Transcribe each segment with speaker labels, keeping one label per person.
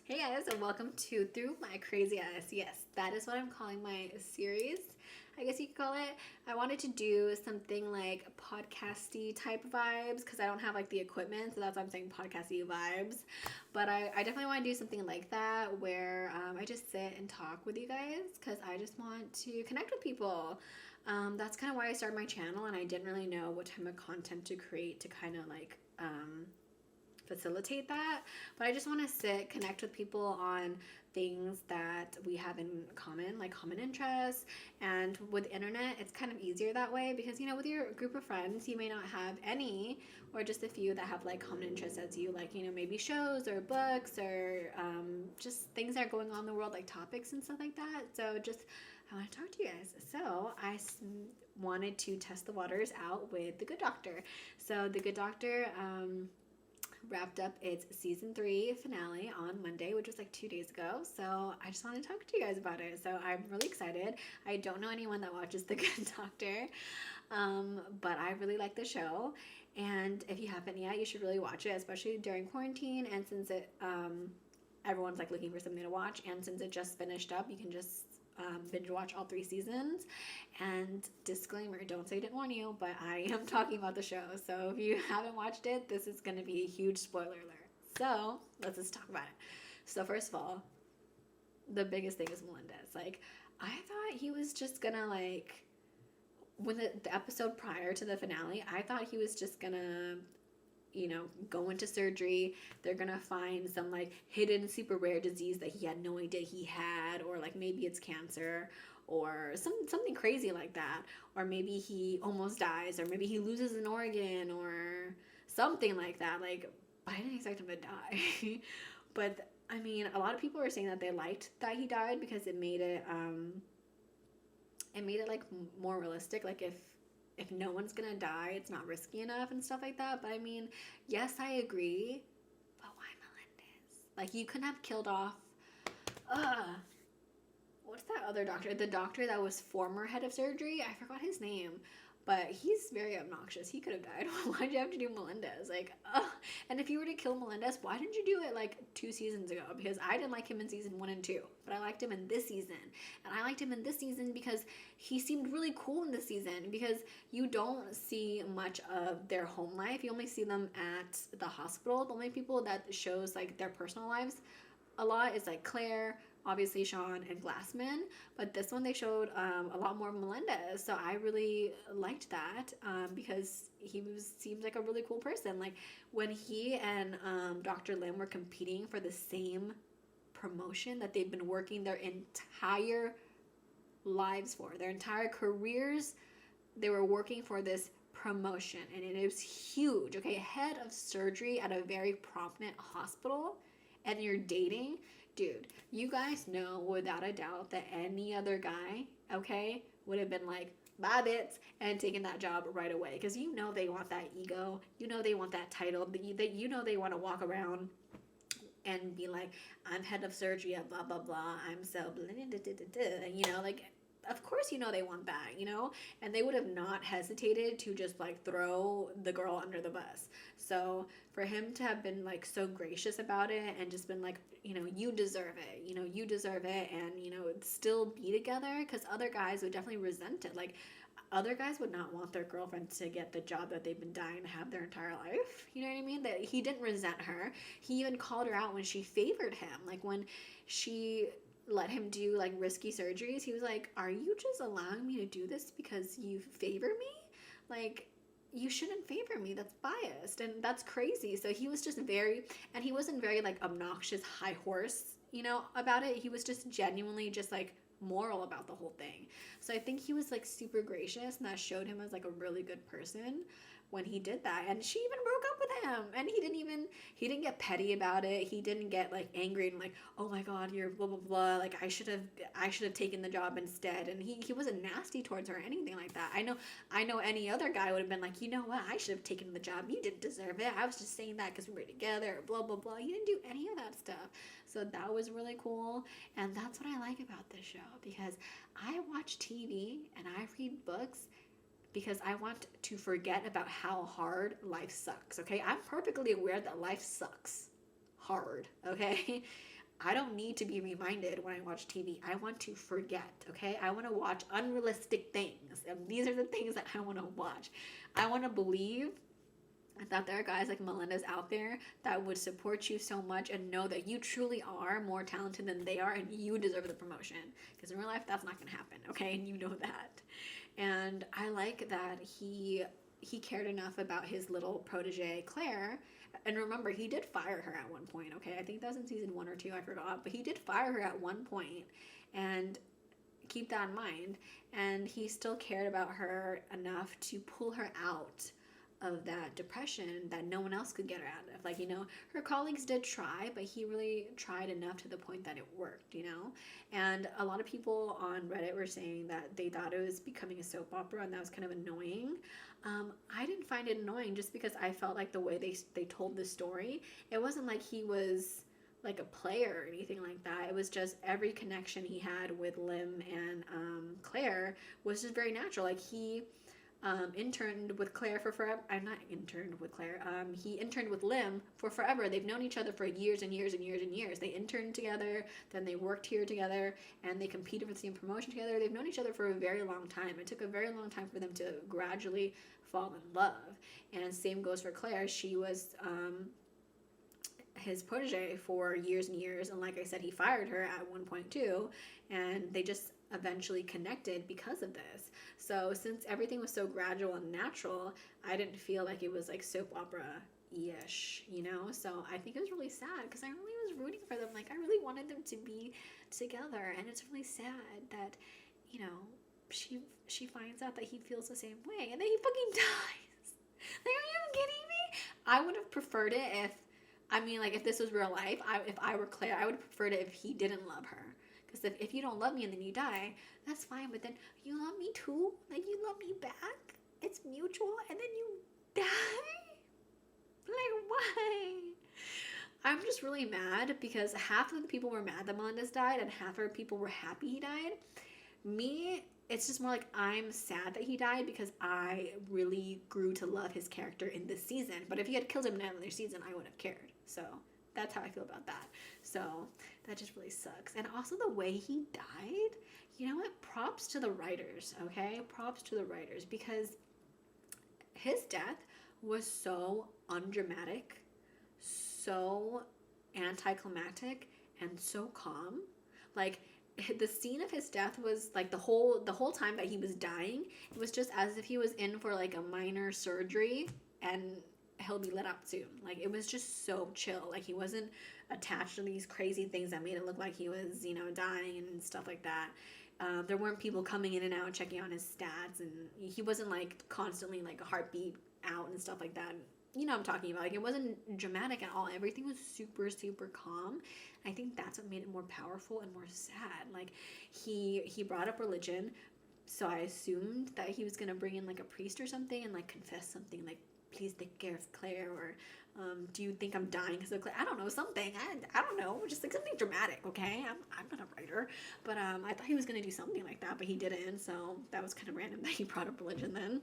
Speaker 1: Hey guys, and welcome to Through My Crazy Eyes. Yes, that is what I'm calling my series. I guess you could call it. I wanted to do something like podcasty type vibes because I don't have like the equipment, so that's why I'm saying podcasty vibes. But I definitely want to do something like that where I just sit and talk with you guys because I just want to connect with people. That's kind of why I started my channel, and I didn't really know what type of content to create to kind of like facilitate that. But I just want to sit, connect with people on things that we have in common, like common interests. And with the internet, it's kind of easier that way because, with your group of friends, you may not have any or just a few that have like common interests as you, like, maybe shows or books or just things that are going on in the world, like topics and stuff like that. So just, I want to talk to you guys. So wanted to test the waters out with The Good Doctor. So The Good Doctor, wrapped up its season 3 finale on Monday, which was like 2 days ago. So I just want to talk to you guys about it. So I'm really excited. I don't know anyone that watches The Good Doctor, but I really like the show. And if you haven't yet, you should really watch it, especially during quarantine. And since everyone's like looking for something to watch, and since it just finished up, you can just binge watch all 3 seasons. And disclaimer, don't say I didn't warn you, but I am talking about the show. So if you haven't watched it, this is going to be a huge spoiler alert. So let's just talk about it. So first of all, the biggest thing is Melendez. Like, I thought he was just gonna like when the episode prior to the finale, I thought he was just gonna go into surgery. They're gonna find some like hidden super rare disease that he had no idea he had, or like maybe it's cancer or something crazy like that, or maybe he almost dies, or maybe he loses an organ or something like that. Like, I didn't expect him to die. But I mean, a lot of people are saying that they liked that he died because it made it like more realistic. Like, if no one's gonna die, it's not risky enough and stuff like that. But I mean, yes, I agree. But why Melendez? Like, you couldn't have killed off. Uh, what's that other doctor? The doctor that was former head of surgery. I forgot his name. But he's very obnoxious. He could have died. Why'd you have to do Melendez? Like, and if you were to kill Melendez, why didn't you do it like 2 seasons ago? Because I didn't like him in season 1 and 2, but I liked him in this season. And I liked him in this season because he seemed really cool in this season. Because you don't see much of their home life. You only see them at the hospital. The only people that shows like their personal lives a lot is like Claire, obviously Shaun, and Glassman. But this one they showed a lot more Melendez, so I really liked that because seems like a really cool person. Like, when he and Dr. Lim were competing for the same promotion that they've been working their entire lives for, their entire careers, they were working for this promotion, and it was huge. Okay, head of surgery at a very prominent hospital, and you're dating, dude, you guys know without a doubt that any other guy, okay, would have been like, bye bits, and taken that job right away. Because they want that ego, they want that title, they want to walk around and be like, I'm head of surgery at blah blah blah, I'm so blah, da, da, da, da. Like, of course they want that, and they would have not hesitated to just like throw the girl under the bus. So for him to have been like so gracious about it and just been like, you deserve it, you deserve it, and still be together, because other guys would definitely resent it. Like, other guys would not want their girlfriend to get the job that they've been dying to have their entire life. You know what I mean? That he didn't resent her. He even called her out when she favored him. Like, when she let him do like risky surgeries, he was like, are you just allowing me to do this because you favor me? Like, you shouldn't favor me. That's biased and that's crazy. So he was just and he wasn't very like obnoxious high horse, about it. He was just genuinely just like moral about the whole thing. So I think he was like super gracious, and that showed him as like a really good person when he did that. And she even broke up with him, and he didn't get petty about it. He didn't get like angry and like, oh my god, you're blah blah blah, like I should have taken the job instead. And he wasn't nasty towards her or anything like that. I know any other guy would have been like, you know what, I should have taken the job, you didn't deserve it, I was just saying that because we were together, blah blah blah. He didn't do any of that stuff. So that was really cool. And that's what I like about this show, because I watch TV and I read books because I want to forget about how hard life sucks, okay? I'm perfectly aware that life sucks hard, okay? I don't need to be reminded when I watch TV. I want to forget, okay? I want to watch unrealistic things. And these are the things that I want to watch. I want to believe that there are guys like Melendez out there that would support you so much and know that you truly are more talented than they are and you deserve the promotion. Because in real life, that's not going to happen, okay? And you know that. And I like that he cared enough about his little protege Claire. And remember, he did fire her at one point, okay? I think that was in season 1 or 2, I forgot. But he did fire her at one point, and keep that in mind. And he still cared about her enough to pull her out of that depression that no one else could get her out of. Like, her colleagues did try, but he really tried enough to the point that it worked, And a lot of people on Reddit were saying that they thought it was becoming a soap opera and that was kind of annoying. I didn't find it annoying just because I felt like the way they told the story, it wasn't like he was like a player or anything like that. It was just every connection he had with Lim and Claire was just very natural. Like he interned with Claire for forever. I'm not interned with Claire. He interned with Lim for forever. They've known each other for years and years and years and years. They interned together, then they worked here together, and they competed for the same promotion together. They've known each other for a very long time. It took a very long time for them to gradually fall in love. And same goes for Claire. She was his protege for years and years, and like I said, he fired her at one point too, and they just eventually connected because of this. So since everything was so gradual and natural, I didn't feel like it was like soap opera-ish, So I think it was really sad because I really was rooting for them. Like I really wanted them to be together, and it's really sad that, she finds out that he feels the same way, and then he fucking dies. Like, are you kidding me? I would have preferred it if this was real life, if I were Claire, I would have preferred it if he didn't love her. Because if you don't love me and then you die, that's fine. But then you love me too? Like, you love me back? It's mutual, and then you die? Like, why? I'm just really mad because half of the people were mad that Melendez died and half of the people were happy he died. Me, it's just more like I'm sad that he died because I really grew to love his character in this season. But if he had killed him in another season, I wouldn't have cared. So that's how I feel about that. So that just really sucks. And also the way he died, you know what? Props to the writers, okay? Props to the writers because his death was so undramatic, so anticlimactic, and so calm. Like, the scene of his death was like the whole time that he was dying, it was just as if he was in for like a minor surgery and he'll be let out soon. Like, it was just so chill. Like, he wasn't attached to these crazy things that made it look like he was, dying and stuff like that. There weren't people coming in and out checking on his stats, and he wasn't like constantly like a heartbeat out and stuff like that. You know what I'm talking about. Like, it wasn't dramatic at all. Everything was super, super calm. I think that's what made it more powerful and more sad. Like, he brought up religion, so I assumed that he was gonna bring in like a priest or something and like confess something like, please take care of Claire, or do you think I'm dying because of Claire? I don't know, something. I don't know, just like something dramatic, okay? I'm not a writer, but I thought he was gonna do something like that, but he didn't. So that was kind of random that he brought up religion then.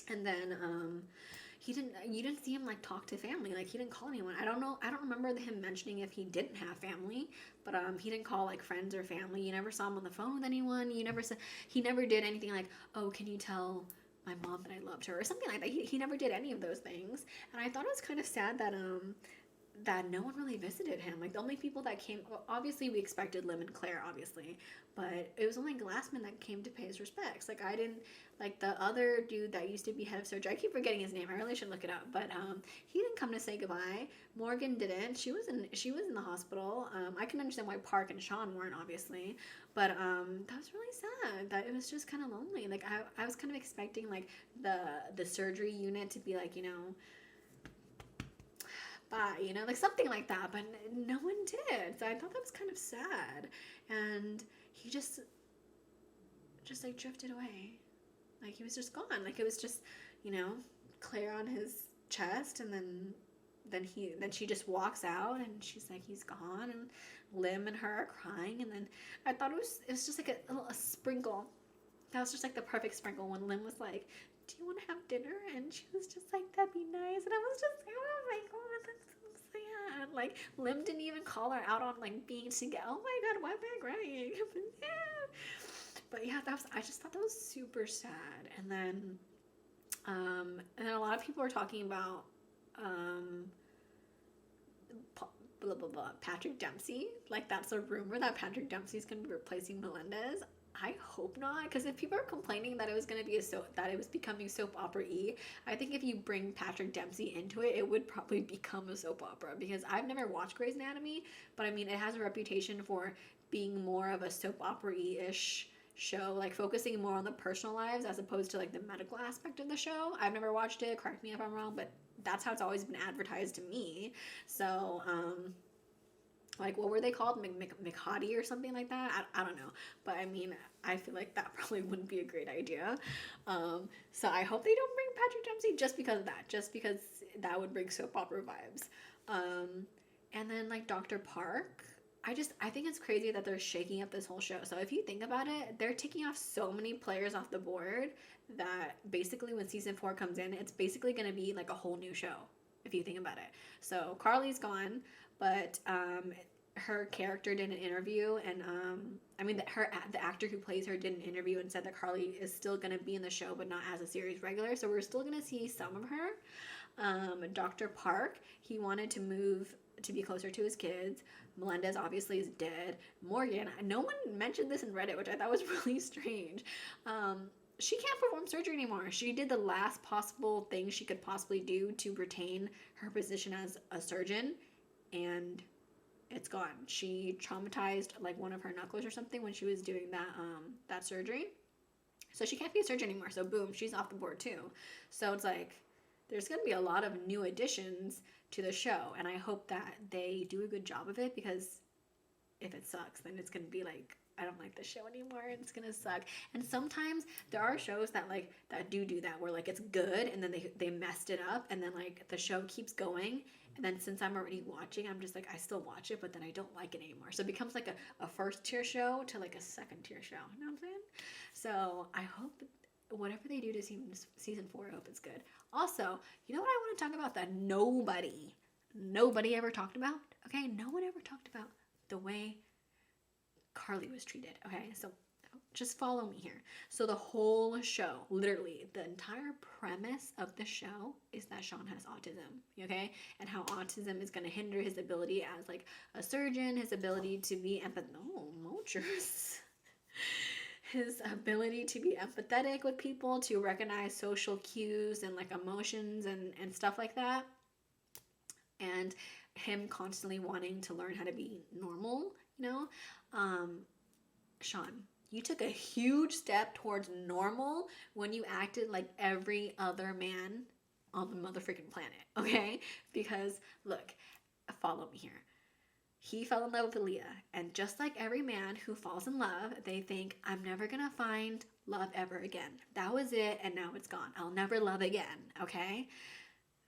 Speaker 1: And then you didn't see him like talk to family. Like, he didn't call anyone. I don't remember him mentioning if he didn't have family, but he didn't call like friends or family. You never saw him on the phone with anyone. He never did anything like, oh, can you tell my mom that I loved her or something like that. He never did any of those things. And I thought it was kind of sad that no one really visited him. Like, the only people that came, well, obviously we expected Lim and Claire, obviously, but it was only Glassman that came to pay his respects. Like, I didn't, like, the other dude that used to be head of surgery, I keep forgetting his name, I really should look it up, but he didn't come to say goodbye. Morgan didn't. She was in the hospital. I can understand why Park and Shaun weren't, obviously, but that was really sad that it was just kind of lonely. Like, I was kind of expecting like the surgery unit to be like, bye, like something like that, but no one did. So I thought that was kind of sad, and he just like drifted away. Like, he was just gone. Like, it was just, Claire on his chest, and then she just walks out, and she's like, he's gone, and Lim and her are crying, and then I thought it was just like a sprinkle. That was just like the perfect sprinkle when Lim was like, do you want to have dinner? And she was just like, that'd be nice. And I was just like, oh my god, that's so sad. Like, Lim didn't even call her out on like being together. Oh my god, why am I crying? But yeah, I just thought that was super sad. And then a lot of people are talking about um, blah blah blah Patrick Dempsey. Like, that's a rumor that Patrick Dempsey is going to be replacing Melendez. I hope not, because if people are complaining that it was going to be that it was becoming soap opera-y, I think if you bring Patrick Dempsey into it, it would probably become a soap opera. Because I've never watched Grey's Anatomy, but I mean, it has a reputation for being more of a soap opera-y-ish show, like focusing more on the personal lives as opposed to like the medical aspect of the show. I've never watched it. Correct me if I'm wrong, but that's how it's always been advertised to me. So, like, what were they called? McHottie or something like that? I don't know. But I mean, I feel like that probably wouldn't be a great idea. So I hope they don't bring Patrick Dempsey just because of that. Just because that would bring soap opera vibes. And then, like, Dr. Park. I think it's crazy that they're shaking up this whole show. So if you think about it, they're taking off so many players off the board that basically when season 4 comes in, it's basically going to be like a whole new show, if you think about it. So Carly's gone, but her character did an interview, and the actor who plays her did an interview and said that Carly is still going to be in the show, but not as a series regular. So we're still going to see some of her. Dr. Park, he wanted to move to be closer to his kids. Melendez obviously is dead. Morgan, no one mentioned this in Reddit, which I thought was really strange. She can't perform surgery anymore. She did the last possible thing she could possibly do to retain her position as a surgeon, and it's gone. She traumatized like one of her knuckles or something when she was doing that surgery. So she can't be a surgeon anymore. So boom, she's off the board too. So it's like there's going to be a lot of new additions to the show, and I hope that they do a good job of it, because if it sucks, then it's going to be like, I don't like the show anymore, and it's going to suck. And sometimes there are shows that like that do that, where like it's good and then they messed it up, and then like the show keeps going, and then since I'm already watching, I'm just like, I still watch it, but then I don't like it anymore. So it becomes like a first tier show to like a second tier show. You know what I'm saying? So I hope whatever they do to season 4, I hope it's good. Also, you know what I want to talk about that nobody ever talked about? Okay, no one ever talked about the way Carly was treated. Okay, so just follow me here. So the whole show, literally, the entire premise of the show is that Shaun has autism, okay? And how autism is going to hinder his ability as like a surgeon, his ability to be his ability to be empathetic with people, to recognize social cues and like emotions and stuff like that. And him constantly wanting to learn how to be normal, you know? Shaun, you took a huge step towards normal when you acted like every other man on the motherfucking planet, okay? Because, look, follow me here. He fell in love with Leah, and just like every man who falls in love, they think, I'm never gonna find love ever again. That was it, and now it's gone. I'll never love again, okay?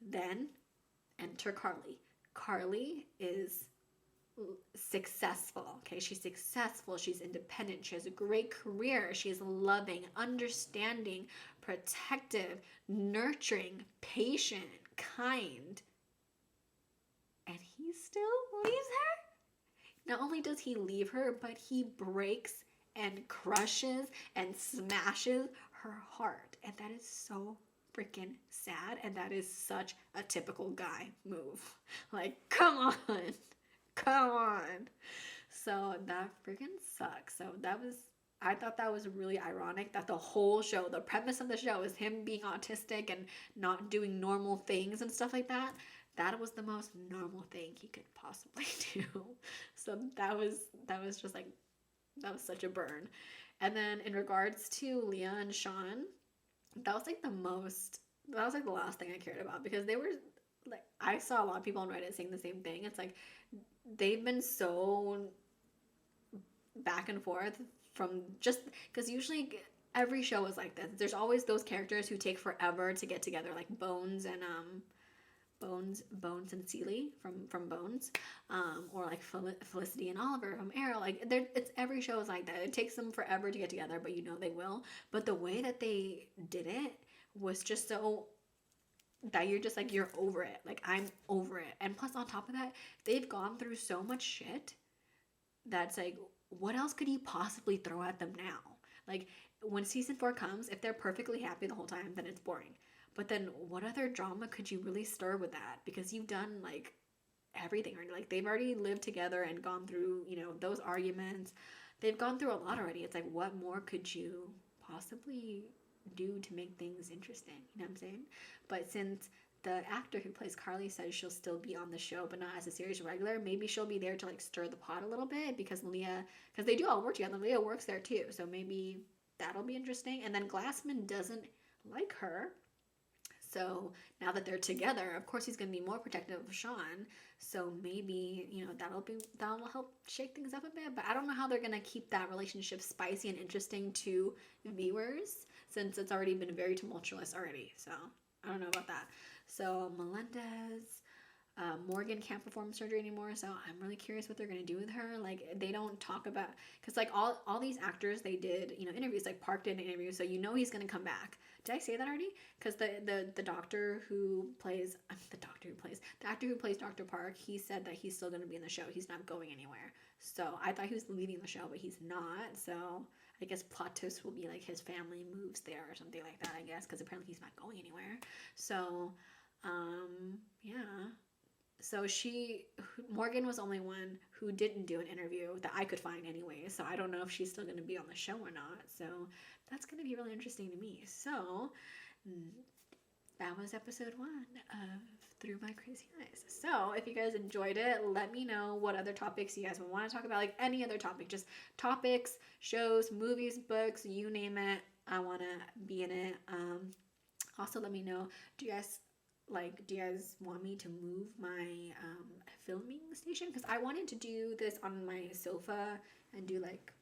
Speaker 1: Then enter Carly. Carly is successful, okay? She's successful, she's independent, she has a great career, she's loving, understanding, protective, nurturing, patient, kind, and he still leaves her? Not only does he leave her, but he breaks and crushes and smashes her heart, and that is so freaking sad, and that is such a typical guy move. Like, come on. So that freaking sucks. So I thought that was really ironic that the whole show, the premise of the show is him being autistic and not doing normal things and stuff like that. That was the most normal thing he could possibly do. So that was just like, that was such a burn. And then in regards to Leah and Shaun, that was like the last thing I cared about, because they were like, I saw a lot of people on Reddit saying the same thing. It's like they've been so back and forth from, just because usually every show is like this. There's always those characters who take forever to get together, like Bones and Celie from Bones, or like Felicity and Oliver from Arrow. Like, it's every show is like that. It takes them forever to get together, but you know they will. But the way that they did it was just so that you're just like, you're over it. Like, I'm over it. And plus, on top of that, they've gone through so much shit that's like, what else could you possibly throw at them now? Like, when season 4 comes, if they're perfectly happy the whole time, then it's boring. But then, what other drama could you really stir with that? Because you've done like everything already. Like, they've already lived together and gone through, those arguments. They've gone through a lot already. It's like, what more could you possibly do to make things interesting? You know what I'm saying? But since the actor who plays Carly says she'll still be on the show, but not as a series regular, maybe she'll be there to like stir the pot a little bit because because they do all work together. Leah works there too, so maybe that'll be interesting. And then Glassman doesn't like her, so now that they're together, of course he's going to be more protective of Shaun. So maybe that'll help shake things up a bit. But I don't know how they're going to keep that relationship spicy and interesting to viewers since it's already been very tumultuous already. So I don't know about that. So Melendez, Morgan can't perform surgery anymore, so I'm really curious what they're gonna do with her. Like, they don't talk about, because like all these actors, they did interviews. Like, Park did an interview, so he's gonna come back. Did I say that already? Because the doctor who plays the actor who plays Dr. Park, he said that he's still gonna be in the show. He's not going anywhere. So I thought he was leaving the show, but he's not. So I guess plot twist will be like his family moves there or something like that. I guess because apparently he's not going anywhere. So yeah. So Morgan was the only one who didn't do an interview that I could find anyway. So I don't know if she's still going to be on the show or not. So that's going to be really interesting to me. So that was episode 1 of Through My Crazy Eyes. So if you guys enjoyed it, let me know what other topics you guys would want to talk about. Like, any other topic, just topics, shows, movies, books, you name it. I want to be in it. Also, let me know, do you guys want me to move my filming station? Because I wanted to do this on my sofa and do like,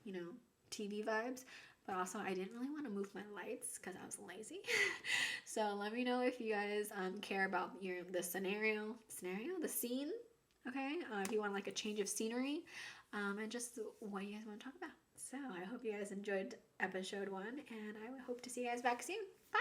Speaker 1: TV vibes. But also, I didn't really want to move my lights because I was lazy. So let me know if you guys care about the the scene. Okay, if you want like a change of scenery, and just what you guys want to talk about. So I hope you guys enjoyed episode 1, and I hope to see you guys back soon. Bye.